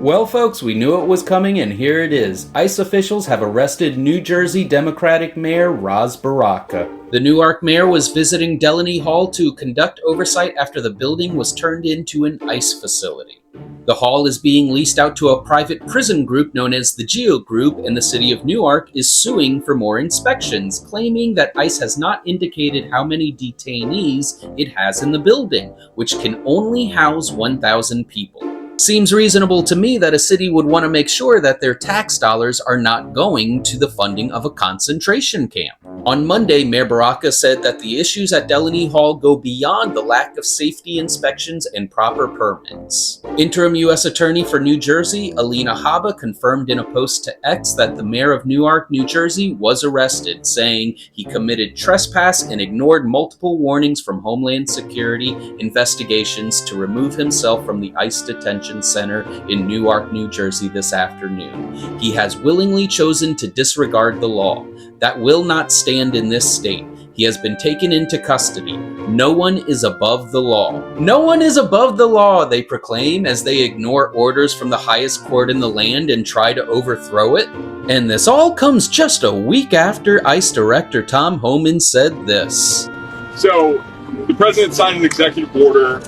Well, folks, we knew it was coming, and here it is. ICE officials have arrested New Jersey Democratic Mayor Baraka. The Newark mayor was visiting Delaney Hall to conduct oversight after the building was turned into an ICE facility. The hall is being leased out to a private prison group known as the Geo Group, and the city of Newark is suing for more inspections, claiming that ICE has not indicated how many detainees it has in the building, which can only house 1,000 people. Seems reasonable to me that a city would want to make sure that their tax dollars are not going to the funding of a concentration camp. On Monday, Mayor Baraka said that the issues at Delaney Hall go beyond the lack of safety inspections and proper permits. Interim U.S. Attorney for New Jersey, Alina Habba, confirmed in a post to X that the mayor of Newark, New Jersey, was arrested, saying he committed trespass and ignored multiple warnings from Homeland Security investigations to remove himself from the ICE detention center in Newark, New Jersey this afternoon. He has willingly chosen to disregard the law. That will not stand in this state. He has been taken into custody. No one is above the law. No one is above the law, they proclaim as they ignore orders from the highest court in the land and try to overthrow it. And this all comes just a week after ICE Director Tom Homan said this. So, the president signed an executive order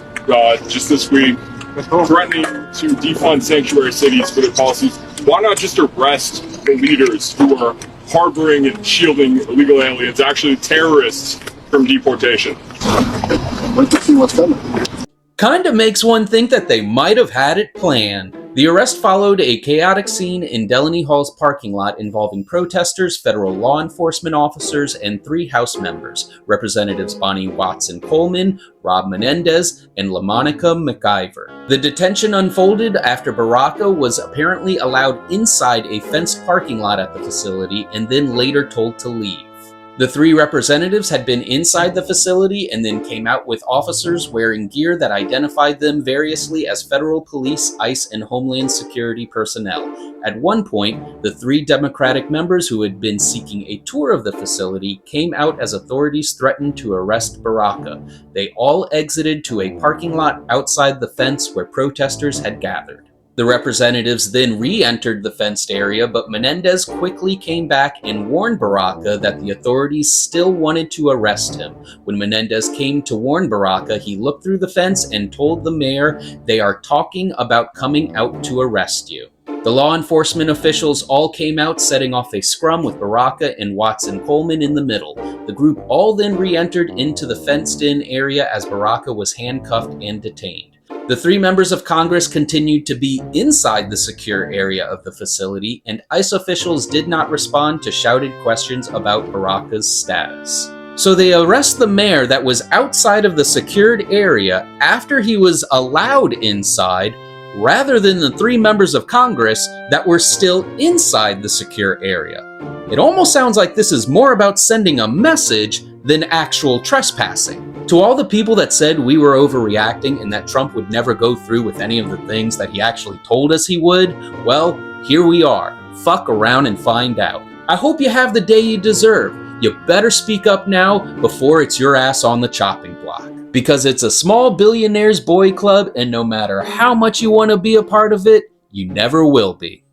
just this week threatening to defund sanctuary cities for their policies. Why not just arrest the leaders who are harboring and shielding illegal aliens, actually terrorists, from deportation? Wait to see what's coming. Kinda makes one think that they might have had it planned. The arrest followed a chaotic scene in Delaney Hall's parking lot involving protesters, federal law enforcement officers, and 3 House members, Representatives Bonnie Watson-Coleman, Rob Menendez, and LaMonica McIver. The detention unfolded after Baraka was apparently allowed inside a fenced parking lot at the facility and then later told to leave. The 3 representatives had been inside the facility and then came out with officers wearing gear that identified them variously as federal police, ICE, and Homeland Security personnel. At one point, the 3 Democratic members who had been seeking a tour of the facility came out as authorities threatened to arrest Baraka. They all exited to a parking lot outside the fence where protesters had gathered. The representatives then re-entered the fenced area, but Menendez quickly came back and warned Baraka that the authorities still wanted to arrest him. When Menendez came to warn Baraka, he looked through the fence and told the mayor, "They are talking about coming out to arrest you." The law enforcement officials all came out, setting off a scrum with Baraka and Watson-Coleman in the middle. The group all then re-entered into the fenced-in area as Baraka was handcuffed and detained. The 3 members of Congress continued to be inside the secure area of the facility, and ICE officials did not respond to shouted questions about Baraka's status. So they arrest the mayor that was outside of the secured area after he was allowed inside, rather than the 3 members of Congress that were still inside the secure area. It almost sounds like this is more about sending a message than actual trespassing. To all the people that said we were overreacting and that Trump would never go through with any of the things that he actually told us he would, well, here we are. Fuck around and find out. I hope you have the day you deserve. You better speak up now before it's your ass on the chopping block. Because it's a small billionaire's boy club, and no matter how much you want to be a part of it, you never will be.